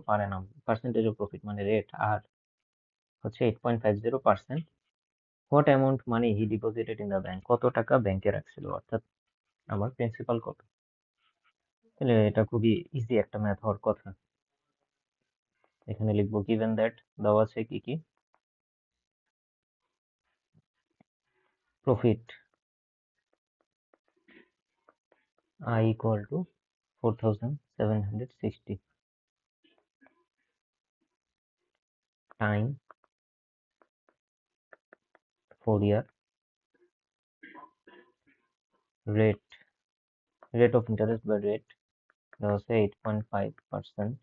Per Anam, percentage of profit মানে rate, আর হচ্ছে 8.50%। What amount money he deposited in the bank, কত টাকা ব্যাংকে রাখছিল, অর্থাৎ আমার প্রিন্সিপাল কত। তাহলে এটা খুবই ইজি একটা ম্যাথ হওয়ার কথা। এখানে লিখবো গিভেন দ্যাট, দেওয়া আছে কি কি, profit I equal to 4,760 time 4 year, rate of interest by rate দেওয়া আছে 8.5%,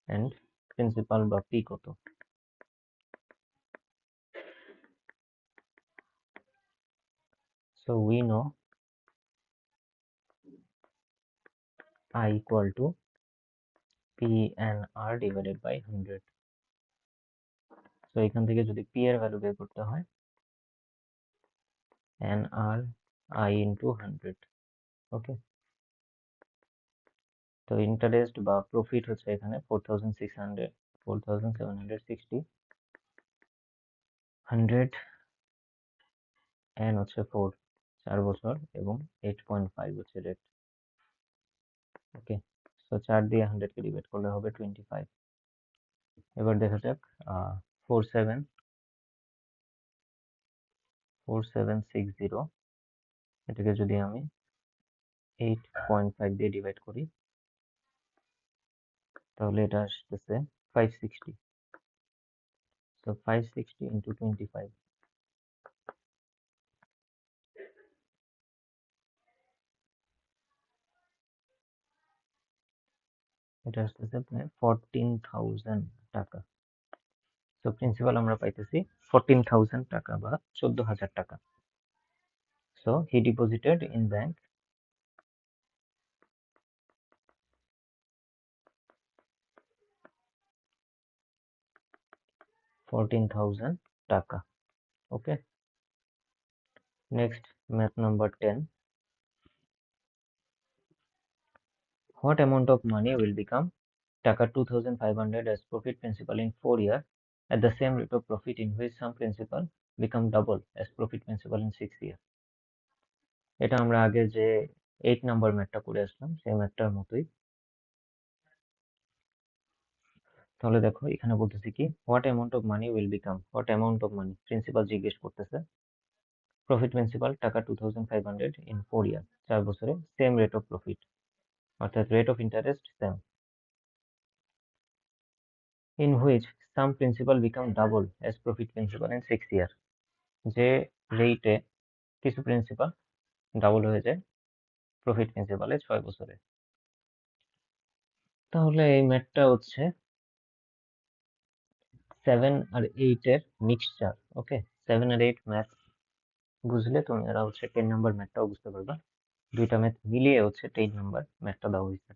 and principal বা P কত। So we know I equal to PNR divided by 100. So এখান থেকে যদি P এর ভ্যালু বের করতে হয়, NR I into 100, ওকে। তো ইন্টারেস্ট বা প্রফিট হচ্ছে এখানে 4,760, 100 n হচ্ছে 4 বছর, এবং 8.5 হচ্ছে রেট, ওকে। সো 4 দিয়ে 100 কে ডিভাইড করলে হবে 25। এবার দেখা যাক 4760, এটাকে যদি আমি 8.5 দিয়ে ডিভাইড করি, তাহলে এটা আসতেছে 560। সো 560 ইন্টু 25, এটা আসতেছে আপনার 14,000 টাকা। সো প্রিন্সিপাল আমরা পাইতেছি 14,000 টাকা বা 14,000 টাকা। So he deposited in bank 14,000 টাকা, okay. Next math number 10, what amount of money will become টাকা 2,500 as profit principal in 4 years at the same rate of profit in which some principal become double as profit principal in 6 years? এটা আমরা আগে যে 8 number ম্যাথটা করে আসলাম সেই ম্যাথটার মতোই। তাহলে দেখো এখানে বলতেছি কি, what amount of money will become, what amount of money principal জিজ্ঞেস করতেছে, প্রফিট প্রিন্সিপাল টাকা 2,500 ইন 4 ইয়ার, 4 বছরে, সেম রেট অফ প্রফিট অর্থাৎ rate of interest same, in which some principal become double as profit principal in 6 year, যে রেটে কিছু principal double হয়ে যায় প্রফিট প্রিন্সিপালে 6 বছরে। তাহলে এই ম্যাথটা হচ্ছে 7 আর 8 এর মিক্সচার, ওকে। 7 আর 8 ম্যাথ বুঝলে তুমি এরা হচ্ছে 10 নাম্বার ম্যাথটাও বুঝতে পারবা, দুইটা ম্যাথ মিলিয়ে হচ্ছে 10 নাম্বার ম্যাথটা দেওয়া হয়েছে।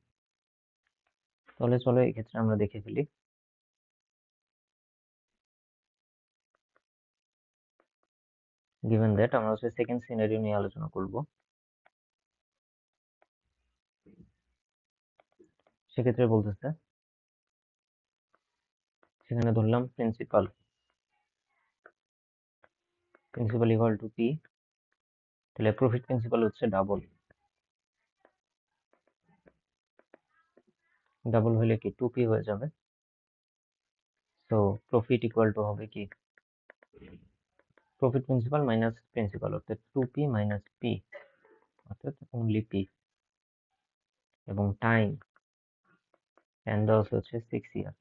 তাহলে চলো এই ক্ষেত্রে আমরা দেখে ফেলি। গিভেন দ্যাট, আমরা হচ্ছে সেকেন্ড সিনারিও নিয়ে আলোচনা করব। সেক্ষেত্রে বলতেছে, সেখানে ধরলাম প্রিন্সিপাল ইকুয়াল টু পি, তাহলে প্রফিট প্রিন্সিপাল হচ্ছে ডাবল, ডাবল হলে কি 2p হয়ে যাবে। তো প্রফিট ইকুয়াল টু হবে কি, প্রফিট প্রিন্সিপাল মাইনাস প্রিন্সিপাল অর্থাৎ 2p মাইনাস p অর্থাৎ অনলি p, এবং টাইম এন্ড দেওয়া হচ্ছে 6 ইয়ার।